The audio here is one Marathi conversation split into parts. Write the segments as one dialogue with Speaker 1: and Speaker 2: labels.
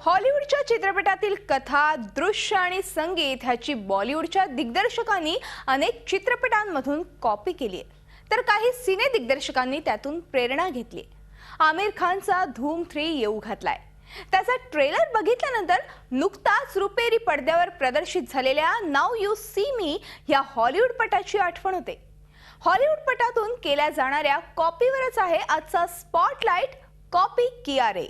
Speaker 1: हॉलिवूडच्या चित्रपटातील कथा, दृश्य आणि संगीत ह्याची बॉलिवूडच्या दिग्दर्शकांनी अनेक चित्रपटांमधून कॉपी केली आहे, तर काही सिने दिग्दर्शकांनी त्यातून प्रेरणा घेतली। आमिर खानचा धूम 3 येऊ घातलाय। त्याचा ट्रेलर बघितल्यानंतर नुकताच रुपेरी पडद्यावर प्रदर्शित झालेल्या नाउ यू सी मी या हॉलिवूड पटाची आठवण होते। हॉलिवूड पटातून केल्या जाणाऱ्या कॉपीवरच आहे आजचा स्पॉटलाइट। कॉपी किया रे।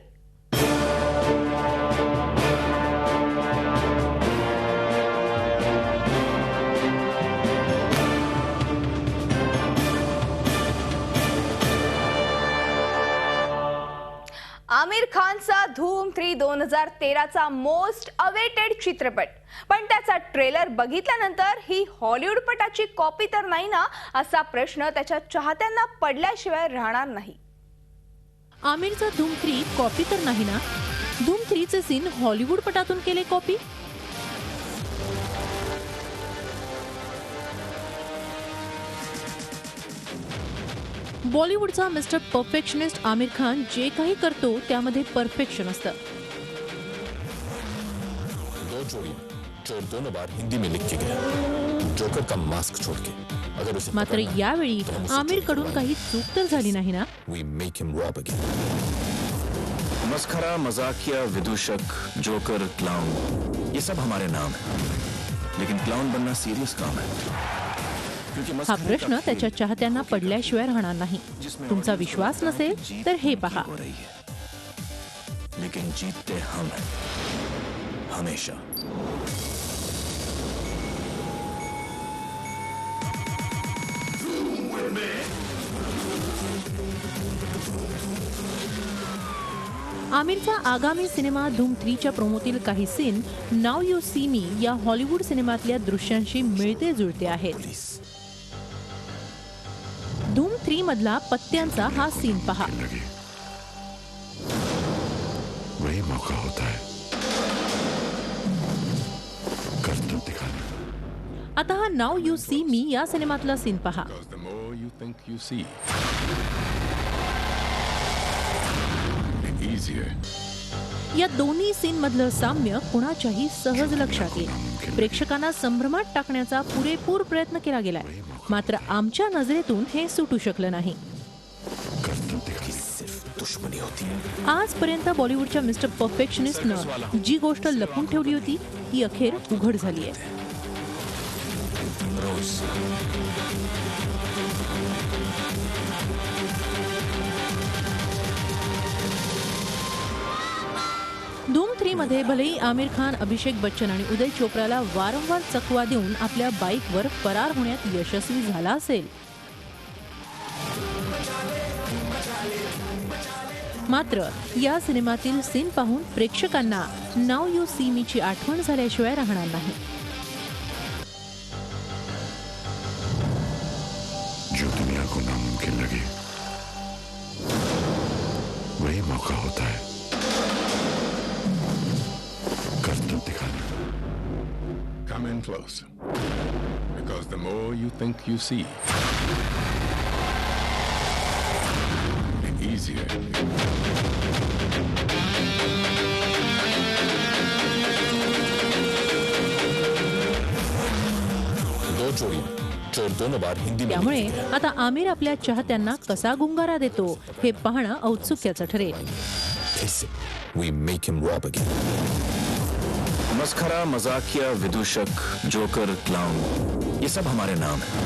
Speaker 1: आमिर खानचा धूम 3 2013 चा मोस्ट अवेटेड चित्रपट, पण त्याचा ट्रेलर बघितल्यानंतर ही हॉलिवूड पटाची कॉपी तर नाही ना, असा प्रश्न त्याच्या चाहत्यांना पडल्याशिवाय राहणार नाही।
Speaker 2: आमिरचा धूम 3 कॉपी तर नाही ना? धूम 3 चे सीन हॉलिवूड पटातून केले कॉपी? बॉलिवूडचा मिस्टर परफेक्शनिस्ट आमिर खान जे काही करतो त्यामध्ये परफेक्शन असतं।
Speaker 3: दो जोड़ी चोर दोनों बार हिंदी में लिख के गया, जोकर का मास्क छोड़ के। अगर उसे
Speaker 2: मात्र यावेळी आमिर कडून काही चूक तर झाली नाही ना?
Speaker 3: We make him rob again.
Speaker 4: मस्खरा, मजाकिया, विदूषक, जोकर, क्लाउन, ये सब हमारे नाम हैं। लेकिन क्लाउन बनना सीरियस काम है।
Speaker 2: हा प्रश्न त्याच्या चाहत्यांना पडल्याशिवाय राहणार नाही। तुमचा विश्वास नसेल तर हे पहा।
Speaker 4: लेकिन जीतते हम हैं, हमेशा।
Speaker 2: आमिरचा आगामी सिनेमा धूम 3 च्या प्रोमोतील काही सीन नाउ यू सी मी या हॉलिवूड सिनेमातल्या दृश्यांशी मिळते जुळते आहेत। धूम 3 मधला पत्त्यांचा हा सीन पहा।
Speaker 5: वही मौका होता है कर्तव्य दिखाने।
Speaker 2: आता हा नाउ यू सी मी या सिनेमातला सीन पहा। या दोन्ही सीन मधलं साम्य कुणाच्याही सहज लक्षात येईल। प्रेक्षकांना संभ्रमात टाकण्याचा पुरेपूर प्रयत्न केला गेलाय, मात्र आमच्या नजरेतून हे सुटू शकलं नाही। आजपर्यंत बॉलिवूडच्या मिस्टर परफेक्शनिस्टनं जी गोष्ट लपून ठेवली होती ती अखेर उघड झाली आहे। धूम 3 मध्ये भलेही आमिर खान, अभिषेक बच्चन आणि उदय चोप्राला वारंवार चकवा देऊन आपल्या बाईकवर फरार होण्यात यशस्वी झाला असेल, मात्र या सिनेमातील सीन पाहून प्रेक्षकांना नाउ यू सी मी ची आठवण झाल्याशिवाय राहणार नाही।
Speaker 5: जो दुनिया को नामुमकिन लगे वही मौका होता है कर्तव्य दिखाने।
Speaker 6: Come in close, because the more you think you see, the easier.
Speaker 3: दो जोड़ी चोर दोनों बार हिंदी में
Speaker 2: त्यामुळे
Speaker 3: लिख के गया।
Speaker 2: आता आमिर आपल्या चाहत्यांना कसा गुंगारा देतो हे पाहणं औत्सुक्याचं ठरेल।
Speaker 3: Face it, we make him rob again.
Speaker 4: मस्खरा, मजाकिया, विदूषक, जोकर, क्लाउन, ये सब हमारे नाम हैं।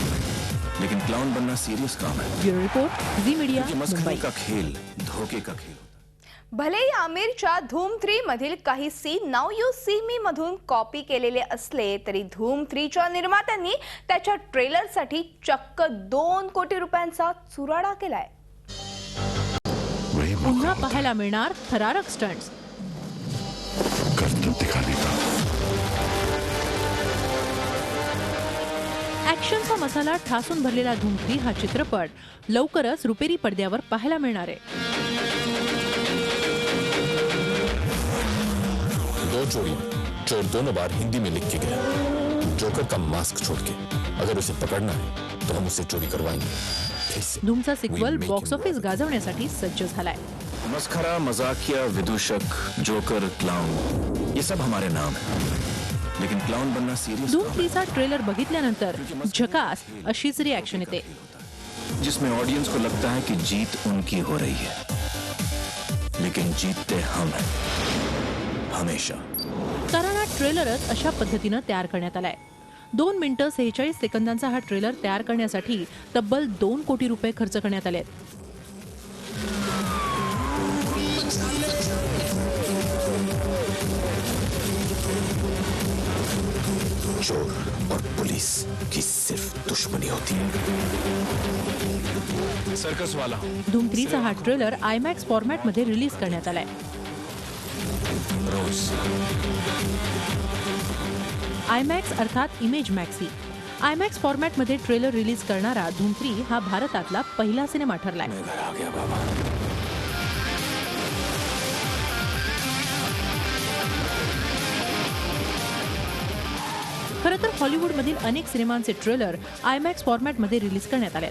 Speaker 4: लेकिन क्लाउन बनना सीरियस काम है।
Speaker 2: ब्युरो रिपोर्ट, झी मीडिया,
Speaker 4: मस्खरे
Speaker 2: मुंबई।
Speaker 4: का खेल धोखे का खेल।
Speaker 1: भलेही आमिरच्या धूम 3 मधील काही सीन नाउ यू सी मी मधून कॉपी केलेले असले तरी धूम 3 च्या निर्मात्यांनी त्याच्या ट्रेलरसाठी चक्क 2 कोटी रुपयांचा चुराडा केलाय।
Speaker 5: वही
Speaker 2: पुन्हा
Speaker 5: मौका होता
Speaker 2: पाहायला मिळणार थरारक स्टंट्स।
Speaker 5: है कर्तव्य दिखाने का।
Speaker 2: ऍक्शनचा मसाला ठासून भरलेला धूम 3 हा चित्रपट लवकरच रुपेरी पडद्यावर पाहायला मिळणार आहे।
Speaker 3: दो जोड़ी चोर दोनों बार हिंदी में लिख के गया, जोकर का मास्क छोड़ के। अगर उसे पकड़ना है तो हम उसे चोरी करवाएंगे।
Speaker 2: धूमचा सिक्वल बॉक्स ऑफिस गाजवण्यासाठी सज्ज झालाय।
Speaker 4: मस्खरा, मजाकिया, विदूषक, जोकर, क्लाउन, ये सब हमारे नाम है, लेकिन क्लाउन बनना सीरियस
Speaker 2: धूम 3चा ट्रेलर बघितल्यानंतर झकास अशीच रिॲक्शन येते.
Speaker 4: जिसमें ऑडियंस को लगता है कि जीत उनकी हो रही है, लेकिन जीतते हम हैं हमेशा.
Speaker 2: कारण हा ट्रेलरच अशा पद्धतीनं तयार करण्यात आलाय. 2 मिनिटं 46 सेकंदांचा हा ट्रेलर तयार करण्यासाठी तब्बल 2 कोटी रुपये खर्च करण्यात आले.
Speaker 3: चोर और पुलिस की सिर्फ दुश्मनी होती है. सर्कस वाला
Speaker 2: धूम 3चा हा ट्रेलर आयमॅक्स फॉर्मॅटमध्ये रिलीज करण्यात आलाय.
Speaker 3: रोज
Speaker 2: आयमॅक्स अर्थात इमेज मॅक्सी. आयमॅक्स फॉर्मॅटमध्ये ट्रेलर रिलीज करणारा धूम 3 हा भारतातला पहिला सिनेमा ठरलाय.
Speaker 3: घर आ गया बाबा.
Speaker 2: खरं तर हॉलिवूडमधील अनेक सिनेमांचे ट्रेलर आयमॅक्स फॉर्मॅटमध्ये रिलीज करण्यात आले.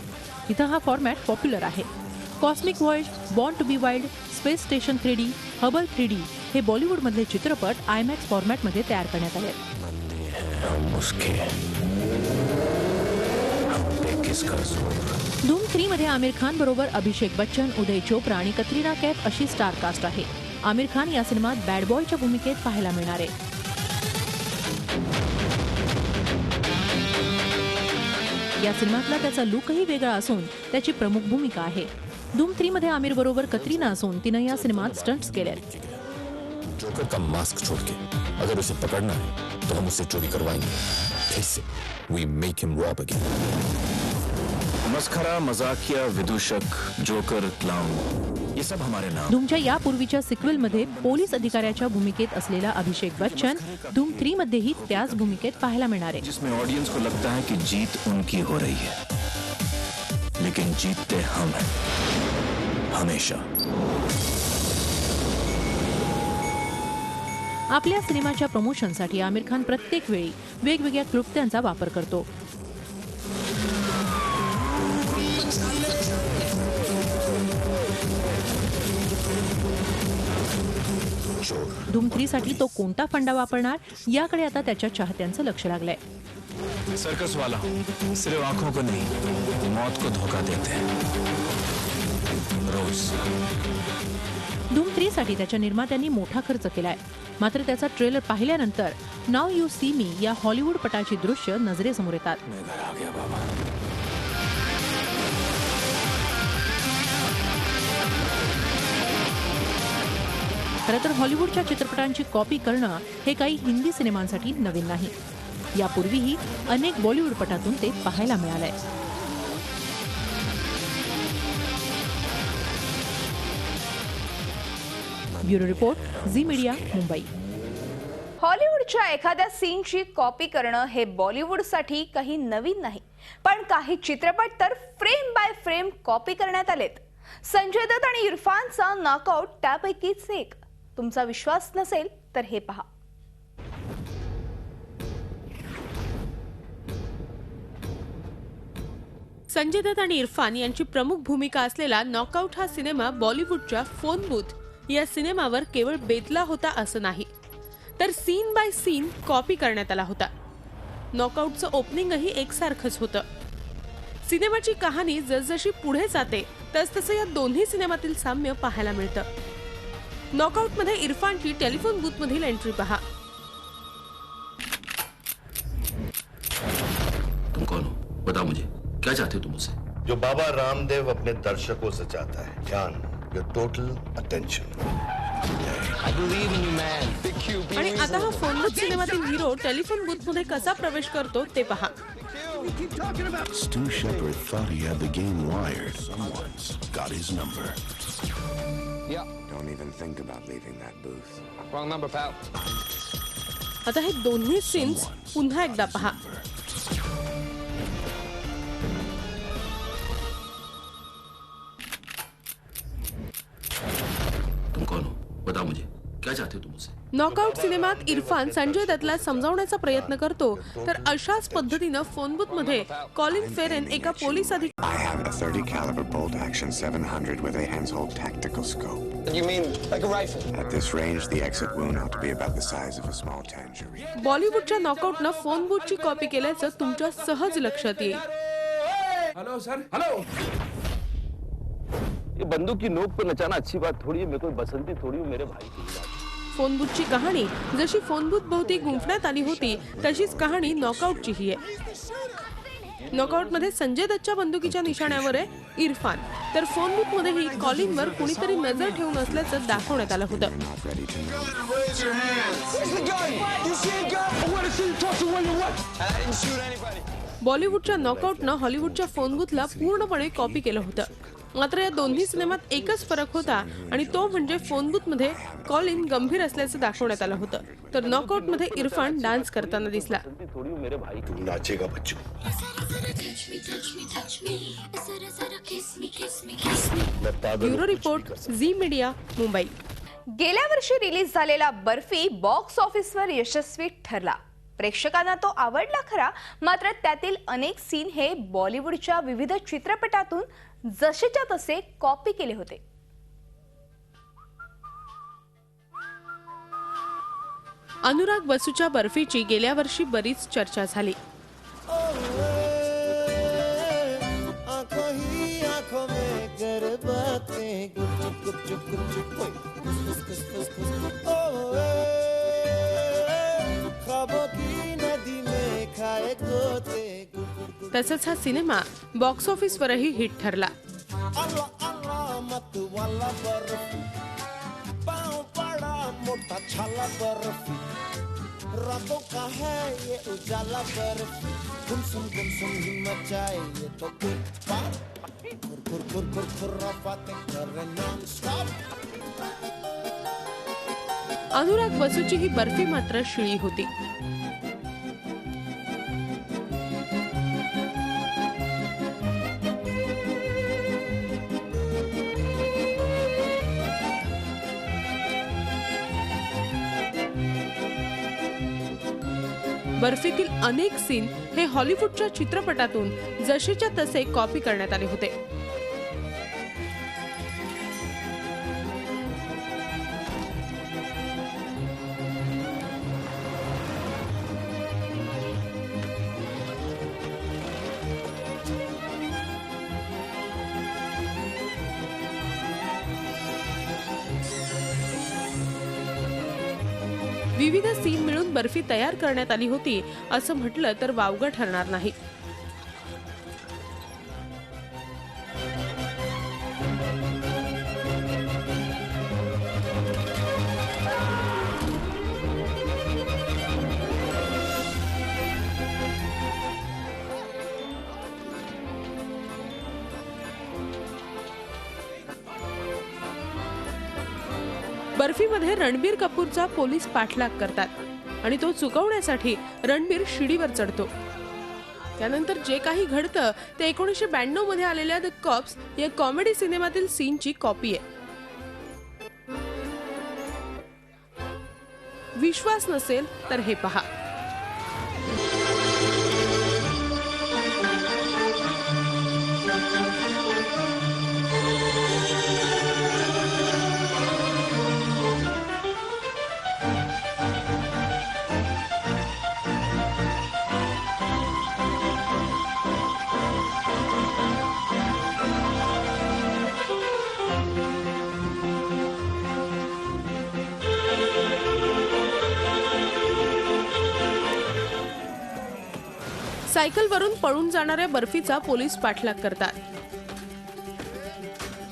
Speaker 2: इथं हा फॉर्मॅट पॉप्युलर आहे. Cosmic world, born to be wild, space station 3D, Hubble 3D हे बॉलिवूडमधले चित्रपट आयमॅक्स फॉर्मॅटमध्ये तयार करण्यात आले.
Speaker 3: हम उसके हम पे किसका जोर.
Speaker 2: धूम 3 मध्ये आमिर खान बरोबर अभिषेक बच्चन, उदय चोप्रा आणि कतरिना कैफ अशी स्टार कास्ट आहे. आमिर खान या सिनेमात बॅड बॉयच्या भूमिकेत पाहायला मिळणार आहे. या सिनेमातला त्याचा लुकही वेगळा असून त्याची प्रमुख भूमिका आहे. धूम 3 मध्ये आमिर बरोबर कतरिना असून तिनं या सिनेमात स्टंट्स केलेत.
Speaker 3: जोकर का मास्क छोड़ के अगर उसे पकड़ना है तो हम उससे चोरी करवाएंगे. फिर से we make him rob again.
Speaker 4: मस्खरा, मजाकिया, विदूषक, जोकर, क्लाउन, ये सब हमारे नाम.
Speaker 2: धूमच्या यापूर्वीच्या सिक्वेलमध्ये पोलीस अधिकाऱ्याच्या भूमिकेत असलेला अभिषेक बच्चन धूम 3 मध्येही त्याच भूमिकेत पाहायला मिळणार आहे.
Speaker 4: जिसमें ऑडियंस को लगता है कि जीत उनकी हो रही है, लेकिन जीतते हम हैं हमेशा.
Speaker 2: आपल्या सिनेमाच्या प्रमोशनसाठी आमिर खान प्रत्येक वेळी वेगवेगळ्या क्लृप्त्यांचा वापर करतो. धूम 3 साठी तो कोणता फंडा वापरणार याकडे आता त्याच्या चाहत्यांचं लक्ष लागलंय.
Speaker 4: सर्कस वाला सिर्फ आंखों को नहीं, मौत को धोखा देते हैं रोज.
Speaker 2: धूम 3 साठी त्याच्या निर्मात्यांनी मोठा खर्च केलाय. मात्र त्याचा ट्रेलर पाहिल्यानंतर नाव यू सी मी या हॉलिवूड पटाची दृश्य नजरेसमोर येतात.
Speaker 3: घर आ गया बाबा.
Speaker 2: खरं तर हॉलिवूडच्या चित्रपटांची कॉपी करणं हे काही हिंदी सिनेमांसाठी नवीन नाही. यापूर्वीही अनेक बॉलिवूड पटातून ते पाहायला मिळालंय. Bureau report, Zee Media, Mumbai.
Speaker 1: हॉलिवूडच्या एखाद्या सीनची कॉपी करणं हे बॉलिवूडसाठी काही नवीन नाही, पण काही चित्रपट तर फ्रेम बाय फ्रेम कॉपी करण्यात आलेत. संजय दत्त आणि इरफानचा नॉकआउट त्यापैकीच एक. तुमचा विश्वास नसेल तर हे पहा.
Speaker 7: संजय दत्त आणि इरफान यांची प्रमुख भूमिका असलेला नॉकआउट हा सिनेमा बॉलिवूडच्या फोन बूथ या सिनेमावर केवळ बेतला होता असं नाही, तर सीन बाय सीन कॉपी करण्यात आला होता. नॉकआउटचं ओपनिंगही एकसारखंच होतं. सिनेमाची कहाणी जसजशी पुढे जाते तसतसं या दोन्ही सिनेमातील साम्य पाहायला मिळतं. नॉकआउटमध्ये इरफानची टेलिफोन बूथ मधील एंट्री पहा.
Speaker 4: तुम कौन हो? बताओ मुझे, क्या चाहते हो तुम मुझसे?
Speaker 8: जो बाबा रामदेव अपने दर्शकों से चाहता है, ध्यान, योर टोटल अटेंशन.
Speaker 7: आणि आता हा फोन बूथ सिनेमातील हिरो टेलिफोन बूथ मध्ये कसा प्रवेश करतो ते पहा.
Speaker 5: Stu Shepard thought he had the game wired. Someone's got his number.
Speaker 9: Don't even think about leaving that booth.
Speaker 10: Wrong number, pal.
Speaker 7: आता हे दोन्ही सीन्स पुन्हा एकदा पहा.
Speaker 4: तुम कौन हो? बताओ मुझे, क्या चाहते हो तुम मुझसे?
Speaker 7: नॉकआउट सिनेमात इरफान संजय दत्तला समजावण्याचा प्रयत्न करतो, तर अशाच पद्धतीनं फोन बूथ मध्ये कॉलिन फेरेन एका पोलीस अधिकारी
Speaker 9: I have a .30 caliber bolt action 700 with a Hensoldt tactical scope.
Speaker 10: You mean like a rifle?
Speaker 9: At this range, the exit wound ought to be about the size of a small tangerine.
Speaker 7: बॉलिवूडच्या नॉकआउटनं फोन बूथची कॉपी केल्याचं तुमच्या सहज लक्षात येईल.
Speaker 10: Hello sir, hello.
Speaker 11: ये बंदूक की नोक पर नचाना अच्छी बात थोड़ी है. मैं कोई बसंती थोड़ी हूँ मेरे भाई की.
Speaker 7: फोन बूथची कहाणी जशी फोन बूथ भोवती गुंफण्यात आली होती तशीच कहाणी नॉकआउटचीही आहे. नॉकआउट मध्ये संजय दत्तच्या बंदुकीच्या निशाण्यावर आहे इरफान, तर फोन बूथ मध्येही कॉलिनवर कुणीतरी नजर ठेवून असल्याचं दाखवण्यात आलं होतं. बॉलिवूडच्या नॉकआउटनं हॉलिवूडच्या फोन बूथला पूर्णपणे कॉपी केलं होतं. मात्र या दोन्ही सिनेमात एकच फरक होता आणि तो म्हणजे फोन बूथ मध्ये कॉलिन गंभीर असल्याचं दाखवण्यात आलं होतं, तर नॉकआउट मध्ये इरफान डान्स करताना दिसला.
Speaker 8: तू नाचेगा बच्चू.
Speaker 7: Bureau report, Zee Media, Mumbai.
Speaker 1: गेल्या वर्षी रिलीज झालेला बर्फी बॉक्स ऑफिसवर यशस्वी ठरला. प्रेक्षकांना तो आवडला खरा, मात्र त्यातील अनेक सीन हे बॉलिवूडच्या विविध चित्रपटातून जसेच्या तसे कॉपी केले होते.
Speaker 7: अनुराग बसूच्या बर्फीची गेल्या वर्षी बरीच चर्चा झाली. तसंच हा सिनेमा बॉक्स ऑफिसवरही हिट ठरला. अनुराग बसूची ही बर्फी मात्र शिळी होती. बर्फीतील अनेक सीन हे हॉलिवूडच्या चित्रपटातून जसेच्या तसे कॉपी करण्यात आले होते. विविध सीन मिळून बर्फी तयार करण्यात आली होती असं म्हटलं तर वावगं ठरणार नाही. बर्फीमध्ये रणबीर कपूरचा पोलीस पाठलाग करतात आणि तो चुकवण्यासाठी रणबीर शिडीवर चढतो. त्यानंतर जे काही घडतं ते 1992 मध्ये आलेल्या द कॉप्स या कॉमेडी सिनेमातील सीनची कॉपी आहे. विश्वास नसेल तर हे पहा. सायकलवरून पळून जाणाऱ्या बर्फीचा पोलीस पाठलाग करतात.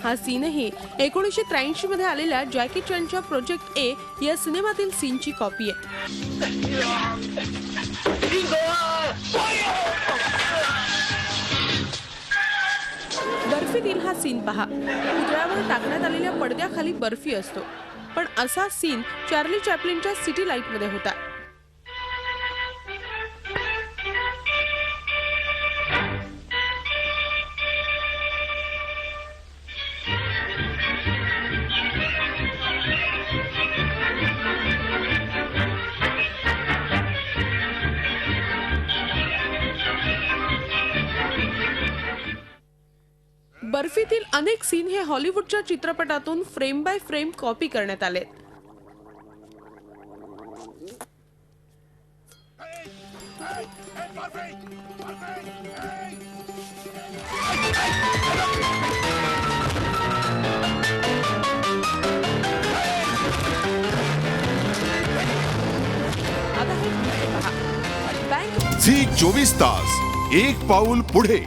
Speaker 7: हा सीनही 1983 मध्ये आलेल्या जॅकी चॅनच्या प्रोजेक्ट ए या सिनेमातील सीनची कॉपी आहे. बर्फीतील हा सीन पहा. पुतळ्यावर टाकण्यात आलेल्या पडद्याखाली बर्फी असतो, पण असा सीन चार्ली चॅप्लिनच्या सिटी लाईट मध्ये होता. बर्फीतील अनेक सीन हे हॉलिवूडच्या चित्रपटातून फ्रेम बाय फ्रेम कॉपी करण्यात आलेत. आता हे दृश्य पहा. बँक
Speaker 5: झी 24 तास एक पाऊल पुढे.